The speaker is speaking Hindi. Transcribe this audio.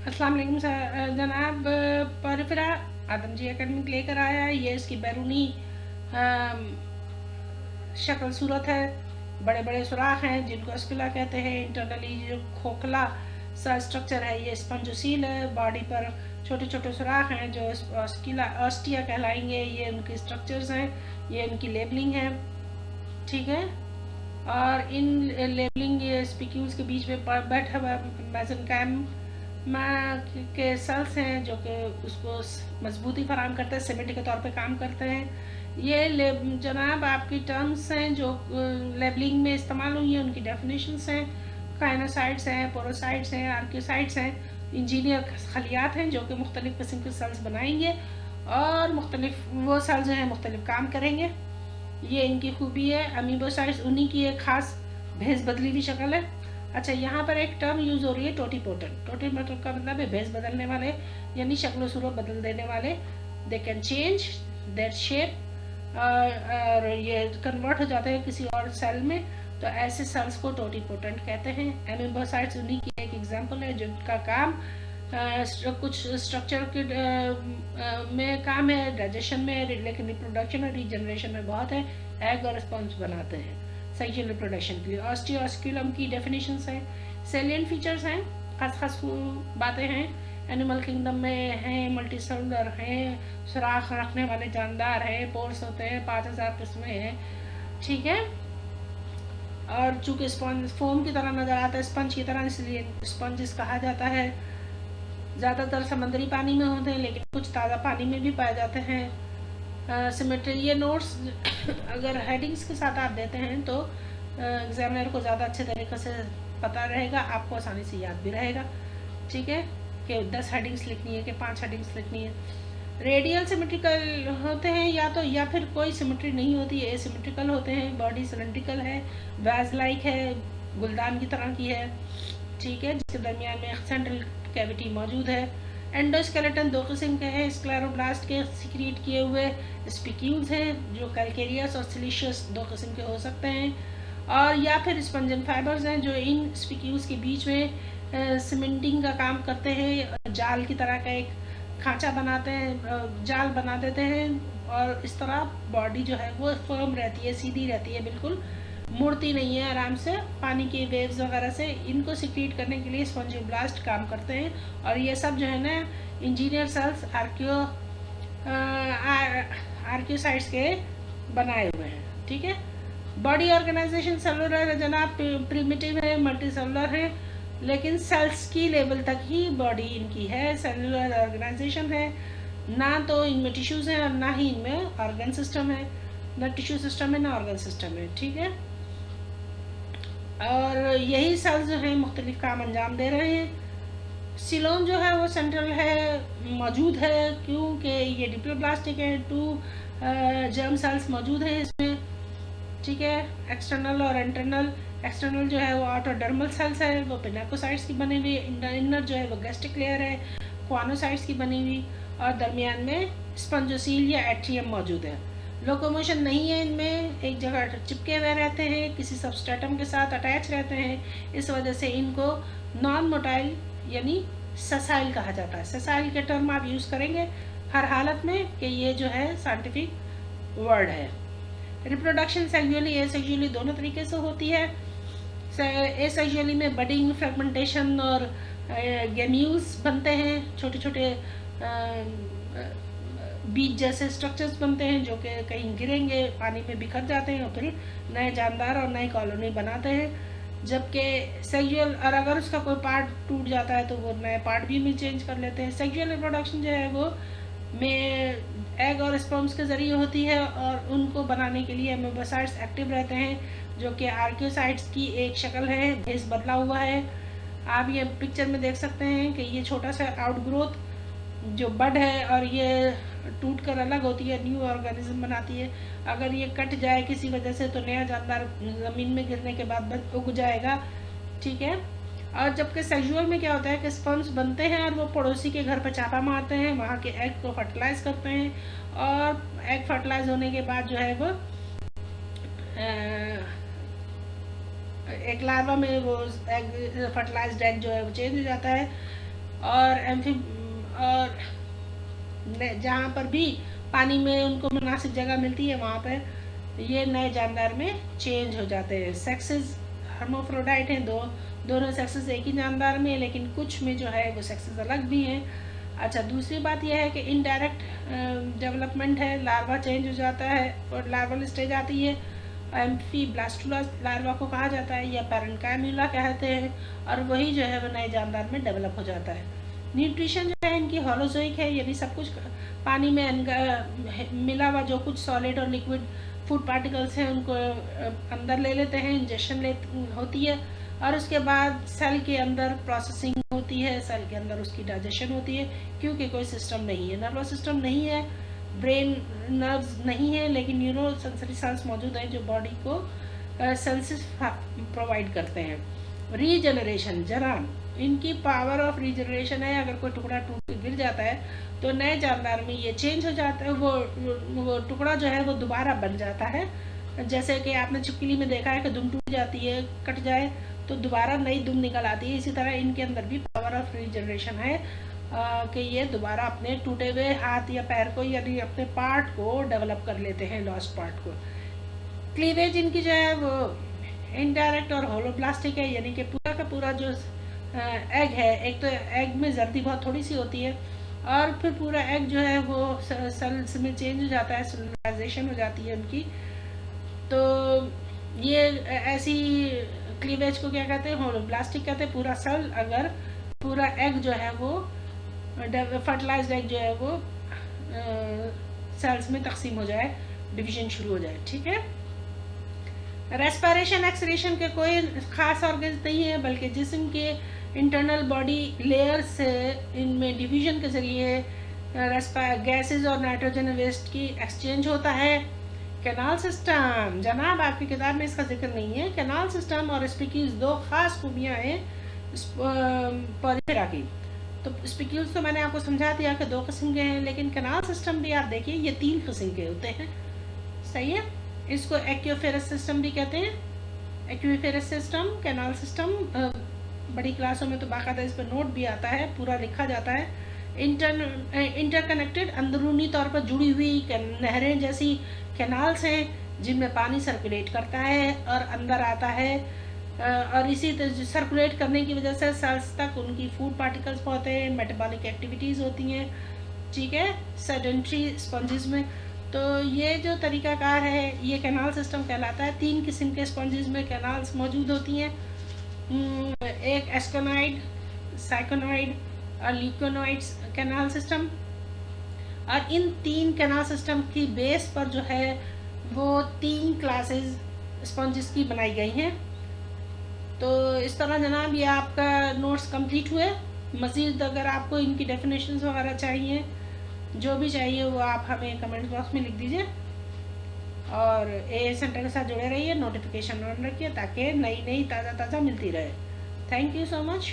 अस्सलाम वालेकुम जनाब। परफरा आदम जी एकेडमिक लेकर आया है। ये इसकी बैरूनी शक्ल सूरत है। बड़े बड़े सुराख हैं जिनको स्पिला कहते हैं। इंटरनली जो खोखला सा स्ट्रक्चर है ये स्पंजोसील है। बॉडी पर छोटे छोटे सुराख हैं जो ऑस्टिया कहलाएंगे। ये उनके स्ट्रक्चर्स हैं, ये उनकी लेबलिंग है। ठीक है। और इन लेबलिंग स्पीक्यूल्स के बीच में बैठा हुआ मेसेनकाइम के सेल्स हैं जो कि उसको मजबूती फराहम करते हैं, सीमेंट के तौर पे काम करते हैं। ये जनाब आपकी टर्म्स हैं जो लेबलिंग में इस्तेमाल हुई हैं, उनकी डेफिनेशंस हैं। काइनोसाइट्स हैं, पोरोसाइट्स हैं, आर्क्योसाइट्स हैं। इंजीनियर खलियात हैं जो कि मुख्तलिफ किस्म के सेल्स बनाएंगे और मुख्तलिफ वो सेल्स जो हैं मुख्तलिफ काम करेंगे। ये इनकी खूबी है। अमीबोसाइट्स उन्हीं की एक खास भेज बदली हुई शक्ल है। अच्छा, यहाँ पर एक टर्म यूज हो रही है टोटीपोटेंट। टोटीपोटेंट का मतलब है भेज बदलने वाले, यानी शक्ल सूरत बदल देने वाले। They can change their shape और ये कन्वर्ट हो जाते हैं किसी और सेल में, तो ऐसे सेल्स को टोटीपोटेंट कहते हैं। एमीबोसाइट्स उन्हीं की एक एग्जांपल है जिनका काम कुछ स्ट्रक्चर के में काम है, डाइजेशन में, लेकिन रिप्रोडक्शन और रीजनरेशन में बहुत है। एग और स्पॉन्ज बनाते हैं सेक्सुअल रिप्रोडक्शन के लिए। ऑस्टियोस्क्यूलम की डेफिनेशंस हैं, सेलिएंट फीचर्स हैं, खास खास बातें हैं। एनिमल किंगडम में हैं, मल्टीसेलुलर हैं, सुराख रखने वाले जानदार हैं, पोर्स होते हैं, 5000 किस्में हैं। ठीक है। और चूंकि स्पंज फोम की तरह नजर आता है, स्पंज की तरह, इसलिए स्पंजिस कहा जाता है। ज़्यादातर समंदरी पानी में होते हैं लेकिन कुछ ताज़ा पानी में भी पाए जाते हैं। सिमेट्री ये नोट्स अगर हेडिंग्स के साथ आप देते हैं तो एग्जामिनर को ज़्यादा अच्छे तरीके से पता रहेगा, आपको आसानी से याद भी रहेगा। ठीक है कि 10 हेडिंग्स लिखनी है कि 5 हेडिंग्स लिखनी है। रेडियल सिमेट्रिकल होते हैं या फिर कोई सिमेट्री नहीं होती, एसिमेट्रिकल होते हैं। बॉडी सिलेंड्रिकल है, वैज लाइक है, गुलदान की तरह की है। ठीक है, जिसके दरमियान में सेंट्रल कैविटी मौजूद है। एंडोस्केलेटन 2 किस्म के हैं। स्क्लेरोब्लास्ट के सिक्रीट किए हुए स्पिक्यूल्स हैं जो कैल्केरियस और सिलिशियस 2 किस्म के हो सकते हैं। और या फिर स्पंजन फाइबर्स हैं जो इन स्पिक्यूल्स के बीच में सीमेंटिंग का काम करते हैं। जाल की तरह का एक खांचा बनाते हैं, जाल बना देते हैं और इस तरह बॉडी जो है वो फर्म रहती है, सीधी रहती है, बिल्कुल मुड़ती नहीं है, आराम से पानी के वेव्स वगैरह से इनको सिक्रीट करने के लिए स्पॉन्जियोब्लास्ट काम करते हैं। और ये सब जो है ना इंजीनियर सेल्स आर्क्योसाइट्स के बनाए हुए हैं। ठीक है। बॉडी ऑर्गेनाइजेशन सेलुलर जनाब प्रिमिटिव है, मल्टी सेलुलर है, लेकिन सेल्स की लेवल तक ही बॉडी इनकी है। सेलुलर ऑर्गेनाइजेशन है, ना तो इनमें टिश्यूज हैं और ना ही इनमें ऑर्गन सिस्टम है। ना टिश्यू सिस्टम है ना ऑर्गन सिस्टम है। ठीक है। और यही सेल्स जो हैं मुख्तलिफ काम अंजाम दे रहे हैं। सिलोम जो है वो सेंट्रल है, मौजूद है, क्योंकि ये डिप्लोब्लास्टिक है। 2 जर्म सेल्स मौजूद हैं इसमें। ठीक है। एक्सटर्नल और इंटरनल। एक्सटर्नल जो है वो ऑटोडर्मल सेल्स है, वो पिनाकोसाइट्स की बनी हुई। इनर जो है वो गैस्ट्रिक लेयर है, क्वानोसाइट्स की बनी हुई। और दरमियान में स्पंजोसील या एट्रियम मौजूद है। लोकोमोशन नहीं है इनमें, एक जगह चिपके हुए रहते हैं, किसी सबस्ट्रेटम के साथ अटैच रहते हैं। इस वजह से इनको नॉन मोटाइल यानी ससाइल कहा जाता है। ससाइल के टर्म आप यूज़ करेंगे हर हालत में कि ये जो है साइंटिफिक वर्ड है। रिप्रोडक्शन सेक्सुअली एसेक्सुअली दोनों तरीके से होती है। एसेक्सुअली में बडिंग, फ्रेगमेंटेशन और गेम्यूल्स बनते हैं, छोटे छोटे बीज जैसे स्ट्रक्चर्स बनते हैं जो कि कहीं गिरेंगे, पानी में बिखर जाते हैं और फिर नए जानदार और नई कॉलोनी बनाते हैं। जबकि सेक्सुअल, और अगर उसका कोई पार्ट टूट जाता है तो वो नए पार्ट भी में चेंज कर लेते हैं। सेक्सुअल रिप्रोडक्शन जो है वो में एग और स्पर्म्स के ज़रिए होती है और उनको बनाने के लिए एमोबोसाइट्स एक्टिव रहते हैं जो कि आर्क्योसाइट्स की एक शक्ल है, भेस बदला हुआ है। आप ये पिक्चर में देख सकते हैं कि ये छोटा सा आउटग्रोथ जो बड है और ये टूट कर अलग होती है, न्यू ऑर्गेनिज्म बनाती है। अगर ये कट जाए किसी वजह से तो नया जानदार ज़मीन में गिरने के बाद उग जाएगा। ठीक है। और जबकि सेक्सुअल में क्या होता है कि स्पर्म्स बनते हैं और वो पड़ोसी के घर पर छापा मारते हैं, वहाँ के एग को फर्टिलाइज करते हैं और एग फर्टिलाइज होने के बाद जो है वो एक लार्वा में वो एग फर्टिलाइज्ड एग जो है वो चेंज हो जाता है। और और जहाँ पर भी पानी में उनको मुनासिब जगह मिलती है वहाँ पर ये नए जानदार में चेंज हो जाते हैं। सेक्सेस हर्माफ्रोडाइट हैं, दोनों सेक्सेस एक ही जानदार में, लेकिन कुछ में जो है वो सेक्सेस अलग भी हैं। अच्छा, दूसरी बात यह है कि इनडायरेक्ट डेवलपमेंट है, लार्वा चेंज हो जाता है और लार्वल स्टेज आती है। एम्फीब्लास्टुला लार्वा को कहा जाता है या पैरेन्काइम्यूला कहते हैं, और वही जो है वो नए जानदार में डेवलप हो जाता है। न्यूट्रिशन जो है इनकी होलोजोइक है, यानी सब कुछ पानी में मिला हुआ जो कुछ सॉलिड और लिक्विड फूड पार्टिकल्स हैं उनको अंदर ले लेते हैं, इंजेक्शन होती है, और उसके बाद सेल के अंदर प्रोसेसिंग होती है, सेल के अंदर उसकी डाइजेशन होती है। क्योंकि कोई सिस्टम नहीं है, नर्वस सिस्टम नहीं है, ब्रेन नर्व्स नहीं है, लेकिन न्यूरो सेंसरी सेल्स मौजूद हैं जो बॉडी को सेंसेस प्रोवाइड करते हैं। रीजनरेशन, जनाब, इनकी पावर ऑफ रीजनरेशन है। अगर कोई टुकड़ा टूट के गिर जाता है तो नए जानदार में ये चेंज हो जाता है, वो टुकड़ा जो है वो दोबारा बन जाता है। जैसे कि आपने छिपकली में देखा है कि दुम टूट जाती है, कट जाए तो दोबारा नई दुम निकल आती है। इसी तरह इनके अंदर भी पावर ऑफ रीजनरेशन है कि ये दोबारा अपने टूटे हुए हाथ या पैर को, यानी अपने पार्ट को डेवलप कर लेते हैं, लॉस्ट पार्ट को। क्लीवेज इनकी जो है वो इनडायरेक्ट और होलोब्लास्टिक है, यानी कि पूरा का पूरा जो एग है, एक तो एग में जर्दी बहुत थोड़ी सी होती है, और फिर पूरा एग जो है वो सेल्स में चेंज हो जाता है, सेलुलाइजेशन हो जाती है उनकी। तो ये ऐसी क्लीवेज को क्या कहते हैं, होलोब्लास्टिक कहते हैं। पूरा सेल, अगर पूरा एग जो है वो फर्टिलाइज्ड एग जो है वो सेल्स में तकसीम हो जाए, डिवीजन शुरू हो जाए, ठीक है। रेस्पिरेशन एक्सक्रीशन के कोई खास ऑर्गन्स नहीं है, बल्कि जिस्म के इंटरनल बॉडी लेयर से इनमें डिवीजन के जरिए गैसेस और नाइट्रोजन वेस्ट की एक्सचेंज होता है। कैनाल सिस्टम, जनाब आपकी किताब में इसका जिक्र नहीं है। कैनाल सिस्टम और स्पिक्यूल्स दो खास खूबियाँ हैं पॉलीफेरा की। तो स्पिक्यूल्स तो मैंने आपको समझा दिया कि दो किस्म के हैं, लेकिन कैनाल सिस्टम भी आप देखिए ये 3 किस्म के होते हैं, सही है। इसको एक्विफेरस सिस्टम भी कहते हैं। एक्विफेरस सिस्टम, कैनाल सिस्टम, बड़ी क्लासों में तो बाकायदा इस पर नोट भी आता है, पूरा लिखा जाता है। इंटरकनेक्टेड, अंदरूनी तौर पर जुड़ी हुई नहरें जैसी कैनाल्स हैं जिनमें पानी सर्कुलेट करता है और अंदर आता है, और इसी तरह सर्कुलेट करने की वजह से सेल्स तक उनकी फूड पार्टिकल्स पहुँचते हैं, मेटाबॉलिक एक्टिविटीज़ होती हैं, ठीक है, सेडेंट्री स्पंजेस में। तो ये जो तरीकाकार है ये कैनाल सिस्टम कहलाता है। 3 किस्म के स्पंजेस में कैनाल्स मौजूद होती हैं, एक एस्कोनॉइड, साइकोनॉइड और ल्यूकोनॉइड्स कैनाल सिस्टम। और इन 3 कैनाल सिस्टम की बेस पर जो है वो 3 क्लासेस स्पंजेस की बनाई गई हैं। तो इस तरह जनाब ये आपका नोट्स कंप्लीट हुए। मज़ीद अगर आपको इनकी डेफिनेशंस वगैरह चाहिए, जो भी चाहिए वो आप हमें कमेंट बॉक्स में लिख दीजिए, और ए सेंटर के साथ जुड़े रहिए, नोटिफिकेशन ऑन रखिए ताकि नई ताज़ा मिलती रहे। Thank you so much.